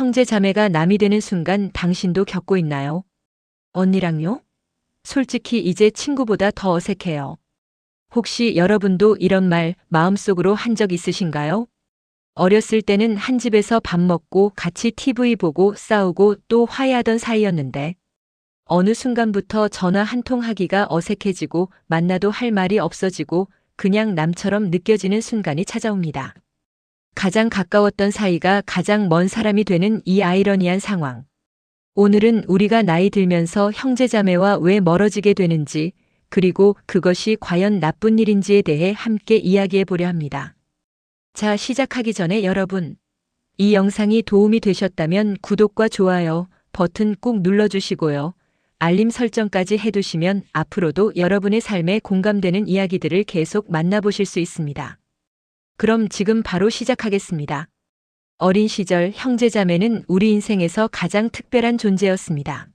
형제 자매가 남이 되는 순간 당신도 겪고 있나요? 언니랑요? 솔직히 이제 친구보다 더 어색해요. 혹시 여러분도 이런 말 마음속으로 한 적 있으신가요? 어렸을 때는 한 집에서 밥 먹고 같이 TV 보고 싸우고 또 화해하던 사이였는데 어느 순간부터 전화 한 통 하기가 어색해지고 만나도 할 말이 없어지고 그냥 남처럼 느껴지는 순간이 찾아옵니다. 가장 가까웠던 사이가 가장 먼 사람이 되는 이 아이러니한 상황. 오늘은 우리가 나이 들면서 형제자매와 왜 멀어지게 되는지 그리고 그것이 과연 나쁜 일인지에 대해 함께 이야기해 보려 합니다. 자, 시작하기 전에 여러분, 이 영상이 도움이 되셨다면 구독과 좋아요 버튼 꾹 눌러주시고요. 알림 설정까지 해두시면 앞으로도 여러분의 삶에 공감되는 이야기들을 계속 만나보실 수 있습니다. 그럼 지금 바로 시작하겠습니다. 어린 시절 형제자매는 우리 인생에서 가장 특별한 존재였습니다.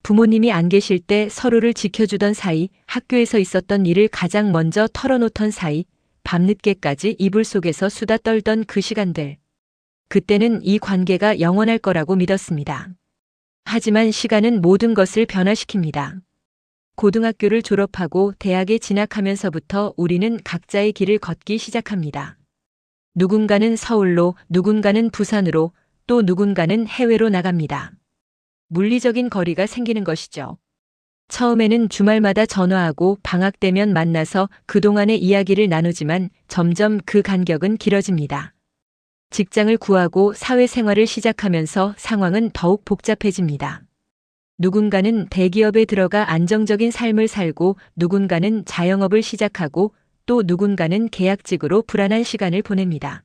부모님이 안 계실 때 서로를 지켜주던 사이, 학교에서 있었던 일을 가장 먼저 털어놓던 사이, 밤늦게까지 이불 속에서 수다 떨던 그 시간들. 그때는 이 관계가 영원할 거라고 믿었습니다. 하지만 시간은 모든 것을 변화시킵니다. 고등학교를 졸업하고 대학에 진학하면서부터 우리는 각자의 길을 걷기 시작합니다. 누군가는 서울로, 누군가는 부산으로, 또 누군가는 해외로 나갑니다. 물리적인 거리가 생기는 것이죠. 처음에는 주말마다 전화하고 방학 되면 만나서 그동안의 이야기를 나누지만 점점 그 간격은 길어집니다. 직장을 구하고 사회생활을 시작하면서 상황은 더욱 복잡해집니다. 누군가는 대기업에 들어가 안정적인 삶을 살고 누군가는 자영업을 시작하고 또 누군가는 계약직으로 불안한 시간을 보냅니다.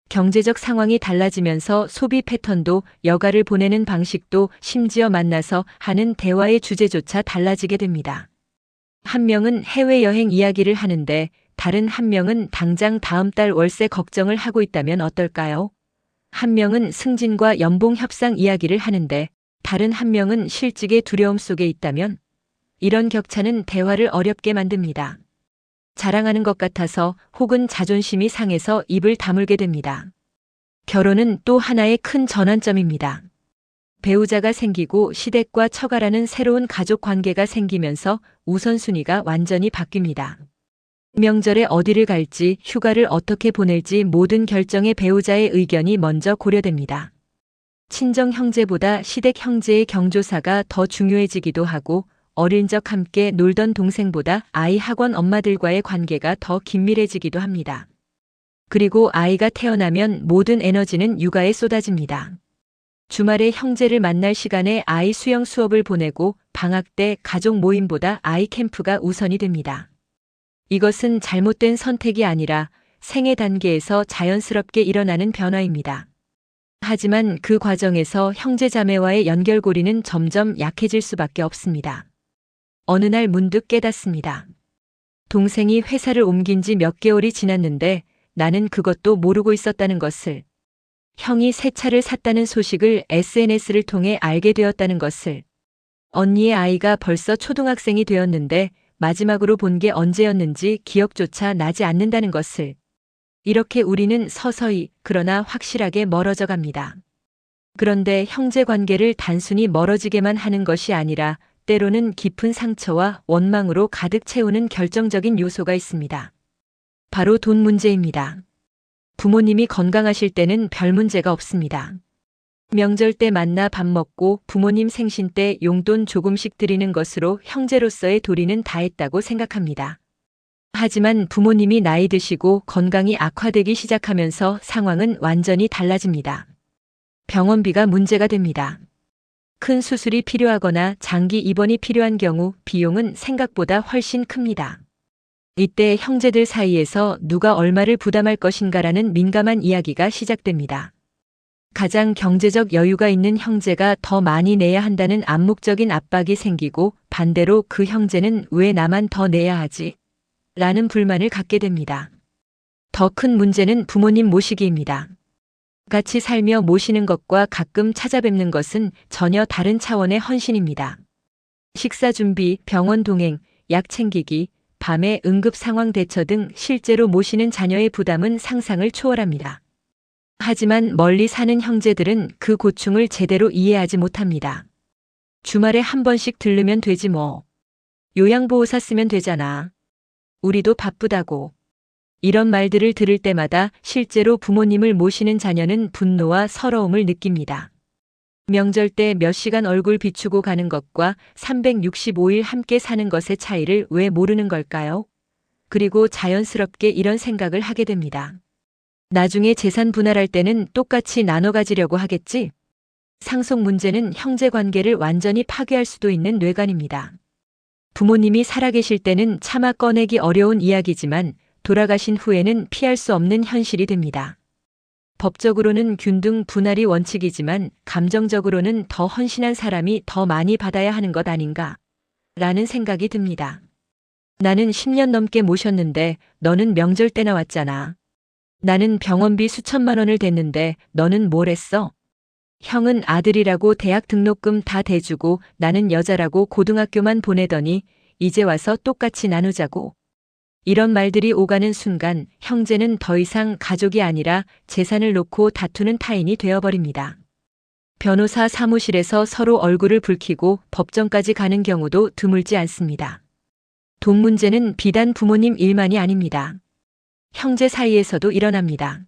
경제적 상황이 달라지면서 소비 패턴도 여가를 보내는 방식도 심지어 만나서 하는 대화의 주제조차 달라지게 됩니다. 한 명은 해외여행 이야기를 하는데 다른 한 명은 당장 다음 달 월세 걱정을 하고 있다면 어떨까요? 한 명은 승진과 연봉 협상 이야기를 하는데 다른 한 명은 실직의 두려움 속에 있다면 이런 격차는 대화를 어렵게 만듭니다. 자랑하는 것 같아서 혹은 자존심이 상해서 입을 다물게 됩니다. 결혼은 또 하나의 큰 전환점입니다. 배우자가 생기고 시댁과 처가라는 새로운 가족 관계가 생기면서 우선순위가 완전히 바뀝니다. 명절에 어디를 갈지, 휴가를 어떻게 보낼지 모든 결정에 배우자의 의견이 먼저 고려됩니다. 친정 형제보다 시댁 형제의 경조사가 더 중요해지기도 하고 어린 적 함께 놀던 동생보다 아이 학원 엄마들과의 관계가 더 긴밀해지기도 합니다. 그리고 아이가 태어나면 모든 에너지는 육아에 쏟아집니다. 주말에 형제를 만날 시간에 아이 수영 수업을 보내고 방학 때 가족 모임보다 아이 캠프가 우선이 됩니다. 이것은 잘못된 선택이 아니라 생애 단계에서 자연스럽게 일어나는 변화입니다. 하지만 그 과정에서 형제자매와의 연결고리는 점점 약해질 수밖에 없습니다. 어느 날 문득 깨닫습니다. 동생이 회사를 옮긴 지 몇 개월이 지났는데 나는 그것도 모르고 있었다는 것을. 형이 새 차를 샀다는 소식을 SNS를 통해 알게 되었다는 것을. 언니의 아이가 벌써 초등학생이 되었는데 마지막으로 본 게 언제였는지 기억조차 나지 않는다는 것을. 이렇게 우리는 서서히 그러나 확실하게 멀어져 갑니다. 그런데 형제 관계를 단순히 멀어지게만 하는 것이 아니라 때로는 깊은 상처와 원망으로 가득 채우는 결정적인 요소가 있습니다. 바로 돈 문제입니다. 부모님이 건강하실 때는 별 문제가 없습니다. 명절 때 만나 밥 먹고 부모님 생신 때 용돈 조금씩 드리는 것으로 형제로서의 도리는 다했다고 생각합니다. 하지만 부모님이 나이 드시고 건강이 악화되기 시작하면서 상황은 완전히 달라집니다. 병원비가 문제가 됩니다. 큰 수술이 필요하거나 장기 입원이 필요한 경우 비용은 생각보다 훨씬 큽니다. 이때 형제들 사이에서 누가 얼마를 부담할 것인가라는 민감한 이야기가 시작됩니다. 가장 경제적 여유가 있는 형제가 더 많이 내야 한다는 암묵적인 압박이 생기고 반대로 그 형제는 왜 나만 더 내야 하지? 라는 불만을 갖게 됩니다. 더 큰 문제는 부모님 모시기입니다. 같이 살며 모시는 것과 가끔 찾아뵙는 것은 전혀 다른 차원의 헌신입니다. 식사 준비, 병원 동행, 약 챙기기, 밤에 응급 상황 대처 등 실제로 모시는 자녀의 부담은 상상을 초월합니다. 하지만 멀리 사는 형제들은 그 고충을 제대로 이해하지 못합니다. 주말에 한 번씩 들르면 되지 뭐. 요양보호사 쓰면 되잖아. 우리도 바쁘다고. 이런 말들을 들을 때마다 실제로 부모님을 모시는 자녀는 분노와 서러움을 느낍니다. 명절 때 몇 시간 얼굴 비추고 가는 것과 365일 함께 사는 것의 차이를 왜 모르는 걸까요? 그리고 자연스럽게 이런 생각을 하게 됩니다. 나중에 재산 분할할 때는 똑같이 나눠 가지려고 하겠지? 상속 문제는 형제 관계를 완전히 파괴할 수도 있는 뇌관입니다. 부모님이 살아계실 때는 차마 꺼내기 어려운 이야기지만 돌아가신 후에는 피할 수 없는 현실이 됩니다. 법적으로는 균등 분할이 원칙이지만 감정적으로는 더 헌신한 사람이 더 많이 받아야 하는 것 아닌가? 라는 생각이 듭니다. 나는 10년 넘게 모셨는데 너는 명절 때나 왔잖아. 나는 병원비 수천만 원을 댔는데 너는 뭘 했어? 형은 아들이라고 대학 등록금 다 대주고 나는 여자라고 고등학교만 보내더니 이제 와서 똑같이 나누자고. 이런 말들이 오가는 순간 형제는 더 이상 가족이 아니라 재산을 놓고 다투는 타인이 되어버립니다. 변호사 사무실에서 서로 얼굴을 붉히고 법정까지 가는 경우도 드물지 않습니다. 돈 문제는 비단 부모님 일만이 아닙니다. 형제 사이에서도 일어납니다.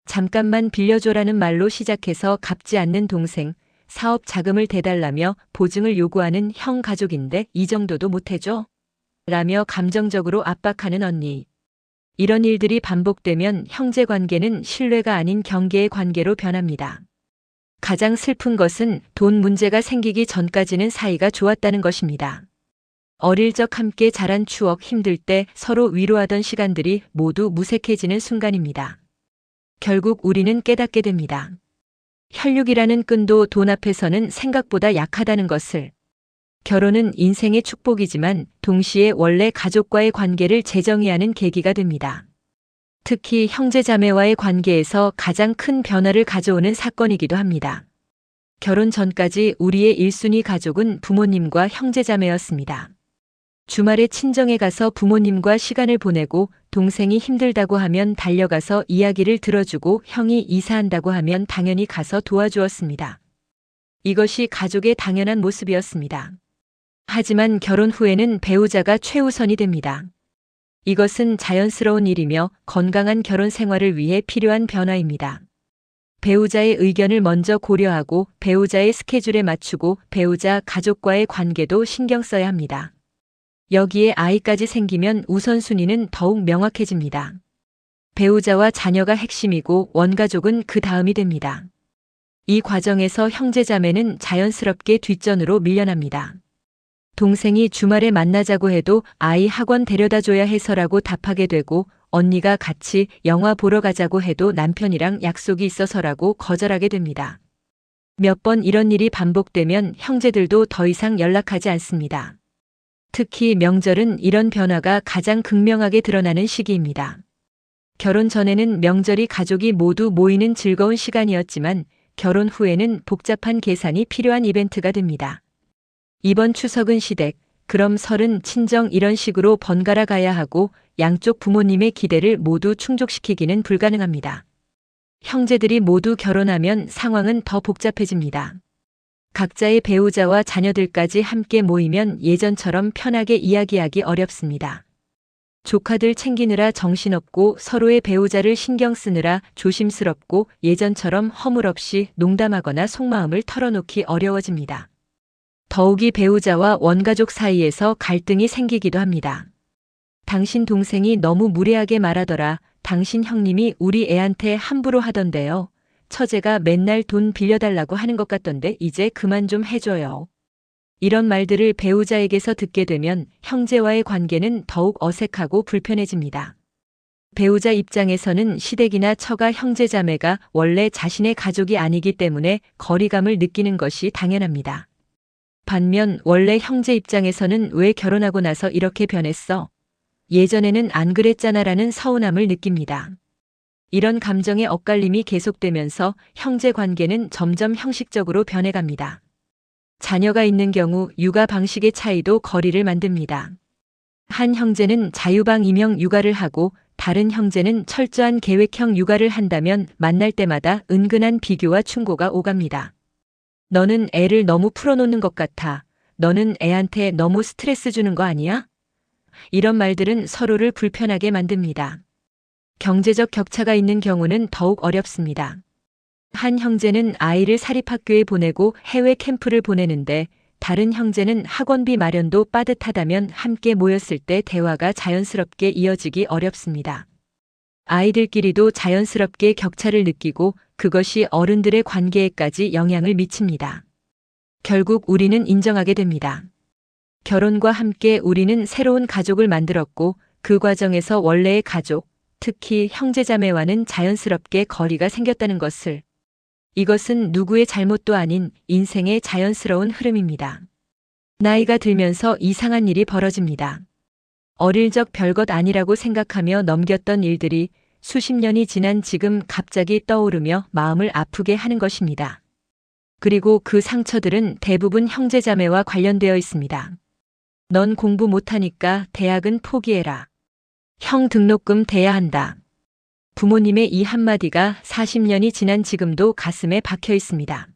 잠깐만 빌려줘라는 말로 시작해서 갚지 않는 동생, 사업 자금을 대달라며 보증을 요구하는 형 가족인데 이 정도도 못해줘? 라며 감정적으로 압박하는 언니. 이런 일들이 반복되면 형제 관계는 신뢰가 아닌 경계의 관계로 변합니다. 가장 슬픈 것은 돈 문제가 생기기 전까지는 사이가 좋았다는 것입니다. 어릴 적 함께 자란 추억, 힘들 때 서로 위로하던 시간들이 모두 무색해지는 순간입니다. 결국 우리는 깨닫게 됩니다. 혈육이라는 끈도 돈 앞에서는 생각보다 약하다는 것을. 결혼은 인생의 축복이지만 동시에 원래 가족과의 관계를 재정의하는 계기가 됩니다. 특히 형제자매와의 관계에서 가장 큰 변화를 가져오는 사건이기도 합니다. 결혼 전까지 우리의 1순위 가족은 부모님과 형제자매였습니다. 주말에 친정에 가서 부모님과 시간을 보내고 동생이 힘들다고 하면 달려가서 이야기를 들어주고 형이 이사한다고 하면 당연히 가서 도와주었습니다. 이것이 가족의 당연한 모습이었습니다. 하지만 결혼 후에는 배우자가 최우선이 됩니다. 이것은 자연스러운 일이며 건강한 결혼 생활을 위해 필요한 변화입니다. 배우자의 의견을 먼저 고려하고 배우자의 스케줄에 맞추고 배우자 가족과의 관계도 신경 써야 합니다. 여기에 아이까지 생기면 우선순위는 더욱 명확해집니다. 배우자와 자녀가 핵심이고 원가족은 그 다음이 됩니다. 이 과정에서 형제자매는 자연스럽게 뒷전으로 밀려납니다. 동생이 주말에 만나자고 해도 아이 학원 데려다 줘야 해서라고 답하게 되고 언니가 같이 영화 보러 가자고 해도 남편이랑 약속이 있어서라고 거절하게 됩니다. 몇 번 이런 일이 반복되면 형제들도 더 이상 연락하지 않습니다. 특히 명절은 이런 변화가 가장 극명하게 드러나는 시기입니다. 결혼 전에는 명절이 가족이 모두 모이는 즐거운 시간이었지만 결혼 후에는 복잡한 계산이 필요한 이벤트가 됩니다. 이번 추석은 시댁, 그럼 설은 친정 이런 식으로 번갈아 가야 하고 양쪽 부모님의 기대를 모두 충족시키기는 불가능합니다. 형제들이 모두 결혼하면 상황은 더 복잡해집니다. 각자의 배우자와 자녀들까지 함께 모이면 예전처럼 편하게 이야기하기 어렵습니다. 조카들 챙기느라 정신없고 서로의 배우자를 신경 쓰느라 조심스럽고 예전처럼 허물없이 농담하거나 속마음을 털어놓기 어려워집니다. 더욱이 배우자와 원가족 사이에서 갈등이 생기기도 합니다. 당신 동생이 너무 무례하게 말하더라. 당신 형님이 우리 애한테 함부로 하던데요. 처제가 맨날 돈 빌려달라고 하는 것 같던데 이제 그만 좀 해줘요. 이런 말들을 배우자에게서 듣게 되면 형제와의 관계는 더욱 어색하고 불편해집니다. 배우자 입장에서는 시댁이나 처가 형제자매가 원래 자신의 가족이 아니기 때문에 거리감을 느끼는 것이 당연합니다. 반면 원래 형제 입장에서는 왜 결혼하고 나서 이렇게 변했어? 예전에는 안 그랬잖아라는 서운함을 느낍니다. 이런 감정의 엇갈림이 계속되면서 형제 관계는 점점 형식적으로 변해갑니다. 자녀가 있는 경우 육아 방식의 차이도 거리를 만듭니다. 한 형제는 자유방임형 육아를 하고 다른 형제는 철저한 계획형 육아를 한다면 만날 때마다 은근한 비교와 충고가 오갑니다. 너는 애를 너무 풀어놓는 것 같아. 너는 애한테 너무 스트레스 주는 거 아니야? 이런 말들은 서로를 불편하게 만듭니다. 경제적 격차가 있는 경우는 더욱 어렵습니다. 한 형제는 아이를 사립학교에 보내고 해외 캠프를 보내는데 다른 형제는 학원비 마련도 빠듯하다면 함께 모였을 때 대화가 자연스럽게 이어지기 어렵습니다. 아이들끼리도 자연스럽게 격차를 느끼고 그것이 어른들의 관계에까지 영향을 미칩니다. 결국 우리는 인정하게 됩니다. 결혼과 함께 우리는 새로운 가족을 만들었고 그 과정에서 원래의 가족, 특히 형제자매와는 자연스럽게 거리가 생겼다는 것을. 이것은 누구의 잘못도 아닌 인생의 자연스러운 흐름입니다. 나이가 들면서 이상한 일이 벌어집니다. 어릴 적 별것 아니라고 생각하며 넘겼던 일들이 수십 년이 지난 지금 갑자기 떠오르며 마음을 아프게 하는 것입니다. 그리고 그 상처들은 대부분 형제자매와 관련되어 있습니다. 넌 공부 못하니까 대학은 포기해라. 형 등록금 대야 한다. 부모님의 이 한마디가 40년이 지난 지금도 가슴에 박혀 있습니다.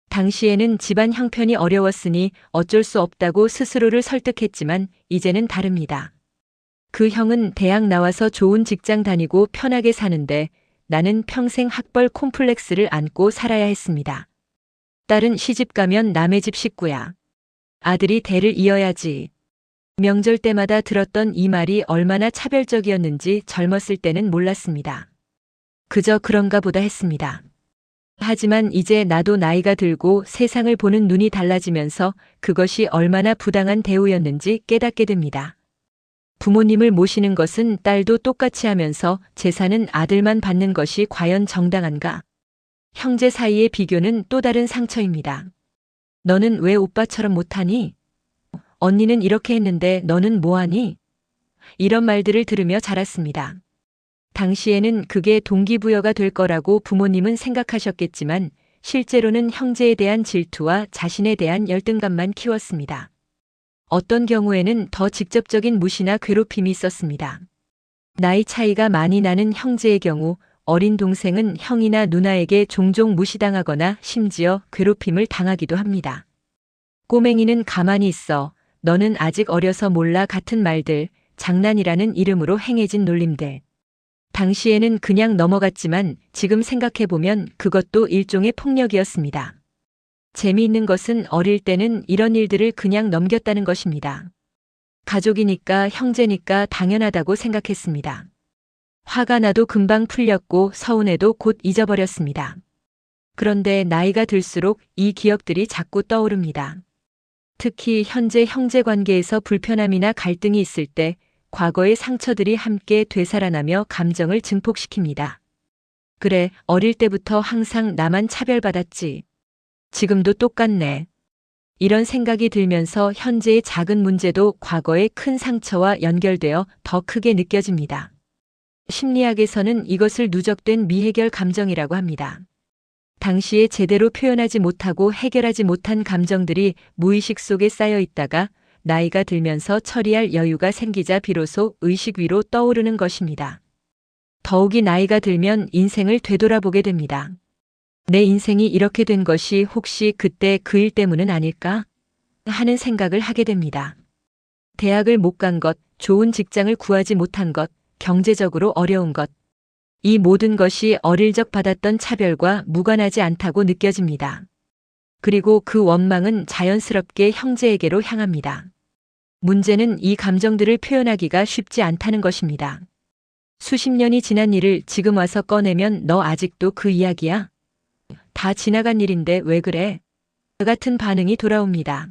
당시에는 집안 형편이 어려웠으니 어쩔 수 없다고 스스로를 설득했지만 이제는 다릅니다. 그 형은 대학 나와서 좋은 직장 다니고 편하게 사는데 나는 평생 학벌 콤플렉스를 안고 살아야 했습니다. 딸은 시집 가면 남의 집 식구야. 아들이 대를 이어야지. 명절 때마다 들었던 이 말이 얼마나 차별적이었는지 젊었을 때는 몰랐습니다. 그저 그런가 보다 했습니다. 하지만 이제 나도 나이가 들고 세상을 보는 눈이 달라지면서 그것이 얼마나 부당한 대우였는지 깨닫게 됩니다. 부모님을 모시는 것은 딸도 똑같이 하면서 재산은 아들만 받는 것이 과연 정당한가? 형제 사이의 비교는 또 다른 상처입니다. 너는 왜 오빠처럼 못하니? 언니는 이렇게 했는데 너는 뭐하니? 이런 말들을 들으며 자랐습니다. 당시에는 그게 동기부여가 될 거라고 부모님은 생각하셨겠지만 실제로는 형제에 대한 질투와 자신에 대한 열등감만 키웠습니다. 어떤 경우에는 더 직접적인 무시나 괴롭힘이 있었습니다. 나이 차이가 많이 나는 형제의 경우 어린 동생은 형이나 누나에게 종종 무시당하거나 심지어 괴롭힘을 당하기도 합니다. 꼬맹이는 가만히 있어. 너는 아직 어려서 몰라 같은 말들, 장난이라는 이름으로 행해진 놀림들. 당시에는 그냥 넘어갔지만 지금 생각해보면 그것도 일종의 폭력이었습니다. 재미있는 것은 어릴 때는 이런 일들을 그냥 넘겼다는 것입니다. 가족이니까 형제니까 당연하다고 생각했습니다. 화가 나도 금방 풀렸고 서운해도 곧 잊어버렸습니다. 그런데 나이가 들수록 이 기억들이 자꾸 떠오릅니다. 특히 현재 형제 관계에서 불편함이나 갈등이 있을 때 과거의 상처들이 함께 되살아나며 감정을 증폭시킵니다. 그래, 어릴 때부터 항상 나만 차별받았지. 지금도 똑같네. 이런 생각이 들면서 현재의 작은 문제도 과거의 큰 상처와 연결되어 더 크게 느껴집니다. 심리학에서는 이것을 누적된 미해결 감정이라고 합니다. 당시에 제대로 표현하지 못하고 해결하지 못한 감정들이 무의식 속에 쌓여 있다가 나이가 들면서 처리할 여유가 생기자 비로소 의식 위로 떠오르는 것입니다. 더욱이 나이가 들면 인생을 되돌아보게 됩니다. 내 인생이 이렇게 된 것이 혹시 그때 그 일 때문은 아닐까? 하는 생각을 하게 됩니다. 대학을 못 간 것, 좋은 직장을 구하지 못한 것, 경제적으로 어려운 것. 이 모든 것이 어릴 적 받았던 차별과 무관하지 않다고 느껴집니다. 그리고 그 원망은 자연스럽게 형제에게로 향합니다. 문제는 이 감정들을 표현하기가 쉽지 않다는 것입니다. 수십 년이 지난 일을 지금 와서 꺼내면 너 아직도 그 이야기야? 다 지나간 일인데 왜 그래? 같은 반응이 돌아옵니다.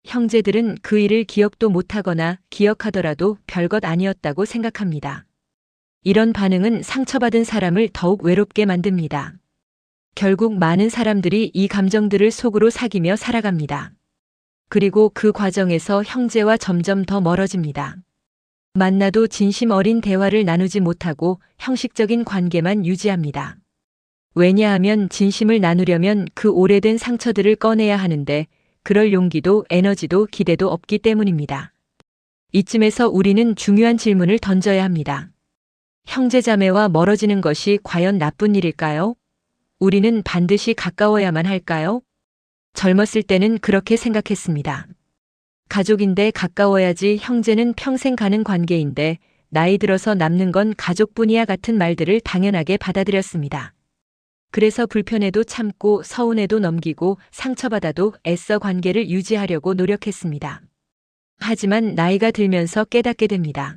형제들은 그 일을 기억도 못하거나 기억하더라도 별것 아니었다고 생각합니다. 이런 반응은 상처받은 사람을 더욱 외롭게 만듭니다. 결국 많은 사람들이 이 감정들을 속으로 사귀며 살아갑니다. 그리고 그 과정에서 형제와 점점 더 멀어집니다. 만나도 진심 어린 대화를 나누지 못하고 형식적인 관계만 유지합니다. 왜냐하면 진심을 나누려면 그 오래된 상처들을 꺼내야 하는데 그럴 용기도 에너지도 기대도 없기 때문입니다. 이쯤에서 우리는 중요한 질문을 던져야 합니다. 형제자매와 멀어지는 것이 과연 나쁜 일일까요? 우리는 반드시 가까워야만 할까요? 젊었을 때는 그렇게 생각했습니다. 가족인데 가까워야지, 형제는 평생 가는 관계인데 나이 들어서 남는 건 가족뿐이야 같은 말들을 당연하게 받아들였습니다. 그래서 불편해도 참고 서운해도 넘기고 상처받아도 애써 관계를 유지하려고 노력했습니다. 하지만 나이가 들면서 깨닫게 됩니다.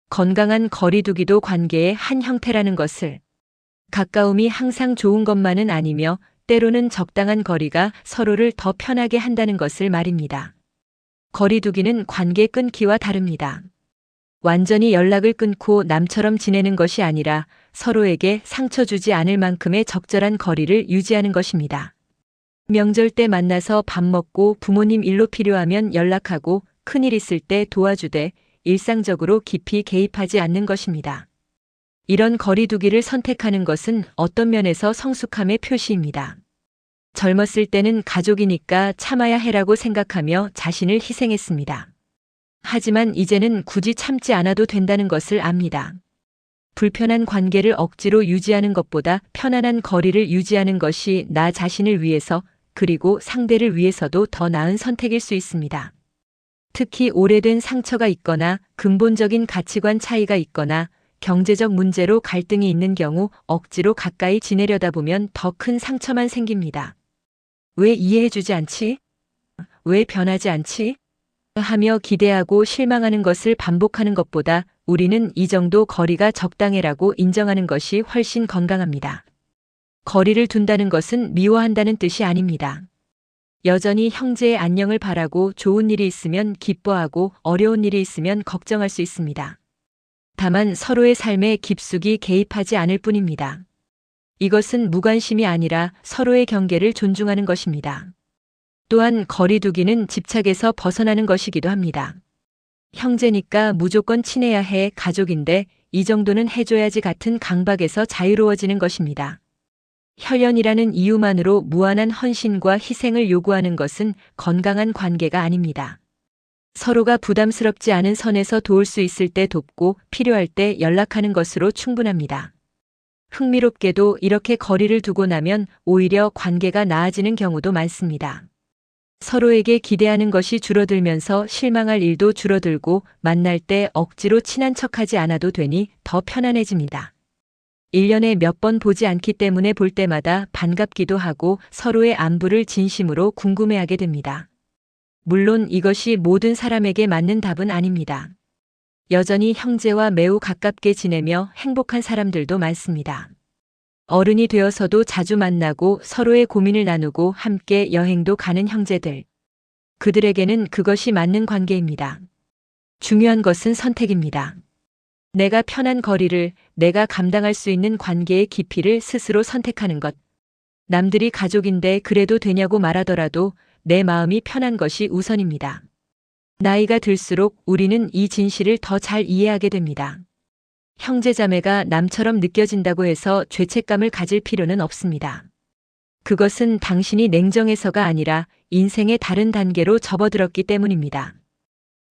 건강한 거리두기도 관계의 한 형태라는 것을. 가까움이 항상 좋은 것만은 아니며 때로는 적당한 거리가 서로를 더 편하게 한다는 것을 말입니다. 거리두기는 관계 끊기와 다릅니다. 완전히 연락을 끊고 남처럼 지내는 것이 아니라 서로에게 상처 주지 않을 만큼의 적절한 거리를 유지하는 것입니다. 명절 때 만나서 밥 먹고 부모님 일로 필요하면 연락하고 큰일 있을 때 도와주되 일상적으로 깊이 개입하지 않는 것입니다. 이런 거리두기를 선택하는 것은 어떤 면에서 성숙함의 표시입니다. 젊었을 때는 가족이니까 참아야 해라고 생각하며 자신을 희생했습니다. 하지만 이제는 굳이 참지 않아도 된다는 것을 압니다. 불편한 관계를 억지로 유지하는 것보다 편안한 거리를 유지하는 것이 나 자신을 위해서 그리고 상대를 위해서도 더 나은 선택일 수 있습니다. 특히 오래된 상처가 있거나 근본적인 가치관 차이가 있거나 경제적 문제로 갈등이 있는 경우 억지로 가까이 지내려다 보면 더 큰 상처만 생깁니다. 왜 이해해주지 않지? 왜 변하지 않지? 하며 기대하고 실망하는 것을 반복하는 것보다 우리는 이 정도 거리가 적당해라고 인정하는 것이 훨씬 건강합니다. 거리를 둔다는 것은 미워한다는 뜻이 아닙니다. 여전히 형제의 안녕을 바라고 좋은 일이 있으면 기뻐하고 어려운 일이 있으면 걱정할 수 있습니다. 다만 서로의 삶에 깊숙이 개입하지 않을 뿐입니다. 이것은 무관심이 아니라 서로의 경계를 존중하는 것입니다. 또한 거리두기는 집착에서 벗어나는 것이기도 합니다. 형제니까 무조건 친해야 해, 가족인데 이 정도는 해줘야지 같은 강박에서 자유로워지는 것입니다. 혈연이라는 이유만으로 무한한 헌신과 희생을 요구하는 것은 건강한 관계가 아닙니다. 서로가 부담스럽지 않은 선에서 도울 수 있을 때 돕고 필요할 때 연락하는 것으로 충분합니다. 흥미롭게도 이렇게 거리를 두고 나면 오히려 관계가 나아지는 경우도 많습니다. 서로에게 기대하는 것이 줄어들면서 실망할 일도 줄어들고 만날 때 억지로 친한 척하지 않아도 되니 더 편안해집니다. 1년에 몇 번 보지 않기 때문에 볼 때마다 반갑기도 하고 서로의 안부를 진심으로 궁금해하게 됩니다. 물론 이것이 모든 사람에게 맞는 답은 아닙니다. 여전히 형제와 매우 가깝게 지내며 행복한 사람들도 많습니다. 어른이 되어서도 자주 만나고 서로의 고민을 나누고 함께 여행도 가는 형제들. 그들에게는 그것이 맞는 관계입니다. 중요한 것은 선택입니다. 내가 편한 거리를, 내가 감당할 수 있는 관계의 깊이를 스스로 선택하는 것. 남들이 가족인데 그래도 되냐고 말하더라도 내 마음이 편한 것이 우선입니다. 나이가 들수록 우리는 이 진실을 더 잘 이해하게 됩니다. 형제자매가 남처럼 느껴진다고 해서 죄책감을 가질 필요는 없습니다. 그것은 당신이 냉정해서가 아니라 인생의 다른 단계로 접어들었기 때문입니다.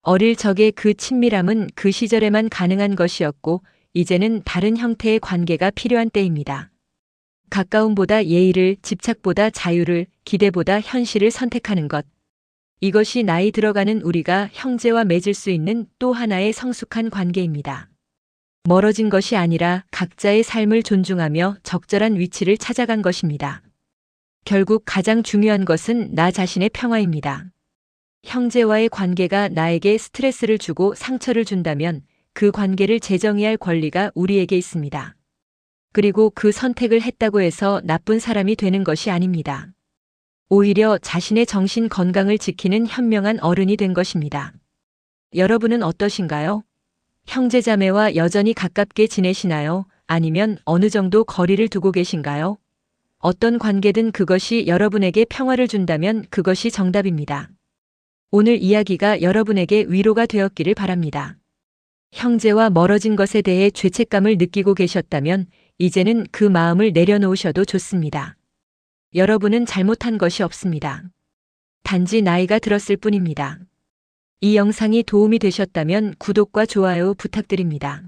어릴 적의 그 친밀함은 그 시절에만 가능한 것이었고 이제는 다른 형태의 관계가 필요한 때입니다. 가까움보다 예의를, 집착보다 자유를, 기대보다 현실을 선택하는 것. 이것이 나이 들어가는 우리가 형제와 맺을 수 있는 또 하나의 성숙한 관계입니다. 멀어진 것이 아니라 각자의 삶을 존중하며 적절한 위치를 찾아간 것입니다. 결국 가장 중요한 것은 나 자신의 평화입니다. 형제와의 관계가 나에게 스트레스를 주고 상처를 준다면 그 관계를 재정의할 권리가 우리에게 있습니다. 그리고 그 선택을 했다고 해서 나쁜 사람이 되는 것이 아닙니다. 오히려 자신의 정신 건강을 지키는 현명한 어른이 된 것입니다. 여러분은 어떠신가요? 형제자매와 여전히 가깝게 지내시나요? 아니면 어느 정도 거리를 두고 계신가요? 어떤 관계든 그것이 여러분에게 평화를 준다면 그것이 정답입니다. 오늘 이야기가 여러분에게 위로가 되었기를 바랍니다. 형제와 멀어진 것에 대해 죄책감을 느끼고 계셨다면 이제는 그 마음을 내려놓으셔도 좋습니다. 여러분은 잘못한 것이 없습니다. 단지 나이가 들었을 뿐입니다. 이 영상이 도움이 되셨다면 구독과 좋아요 부탁드립니다.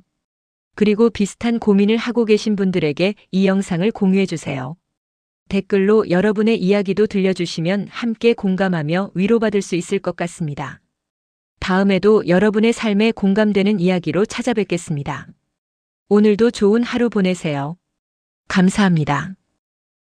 그리고 비슷한 고민을 하고 계신 분들에게 이 영상을 공유해 주세요. 댓글로 여러분의 이야기도 들려주시면 함께 공감하며 위로받을 수 있을 것 같습니다. 다음에도 여러분의 삶에 공감되는 이야기로 찾아뵙겠습니다. 오늘도 좋은 하루 보내세요. 감사합니다.